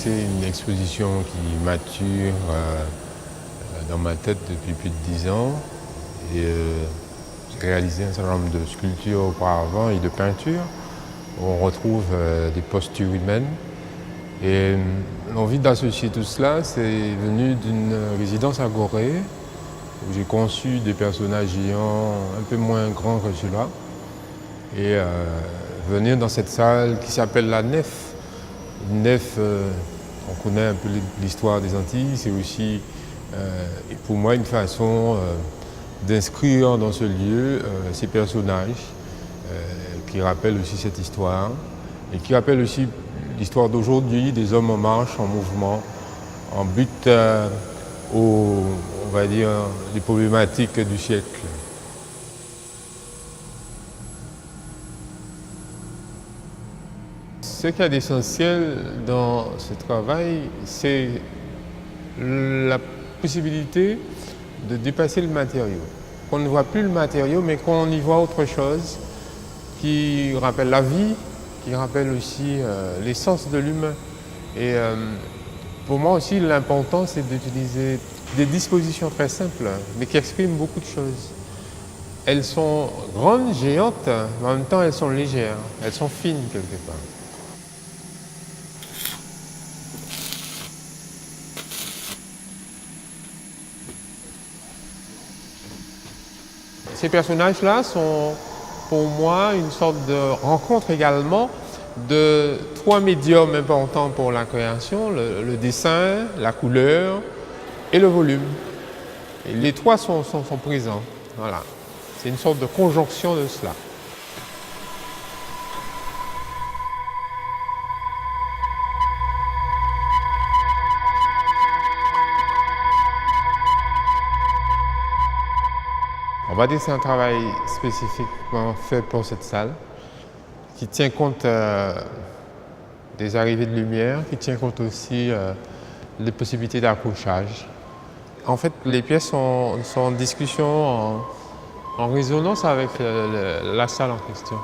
c'est une exposition qui mature dans ma tête depuis plus de 10 ans. Et j'ai réalisé un certain nombre de sculptures auparavant et de peintures où on retrouve des postures humaines. Et l'envie d'associer tout cela, c'est venu d'une résidence à Gorée, où j'ai conçu des personnages géants un peu moins grands que ceux-là. Et venir dans cette salle qui s'appelle la Nef. Une nef, on connaît un peu l'histoire des Antilles, c'est aussi pour moi une façon d'inscrire dans ce lieu ces personnages qui rappellent aussi cette histoire et qui rappellent aussi l'histoire d'aujourd'hui, des hommes en marche, en mouvement, en but aux, on va dire, les problématiques du siècle. Ce qu'il y a d'essentiel dans ce travail, c'est la possibilité de dépasser le matériau. Qu'on ne voit plus le matériau, mais qu'on y voit autre chose qui rappelle la vie, qui rappelle aussi l'essence de l'humain. Et pour moi aussi, l'important, c'est d'utiliser des dispositions très simples, mais qui expriment beaucoup de choses. Elles sont grandes, géantes, mais en même temps, elles sont légères, elles sont fines quelque part. Ces personnages-là sont pour moi une sorte de rencontre également de trois médiums importants pour la création, le dessin, la couleur et le volume. Et les trois sont présents. Voilà. C'est une sorte de conjonction de cela. On va dire que c'est un travail spécifiquement fait pour cette salle, qui tient compte des arrivées de lumière, qui tient compte aussi des possibilités d'accrochage. En fait, les pièces sont en discussion, en résonance avec la salle en question.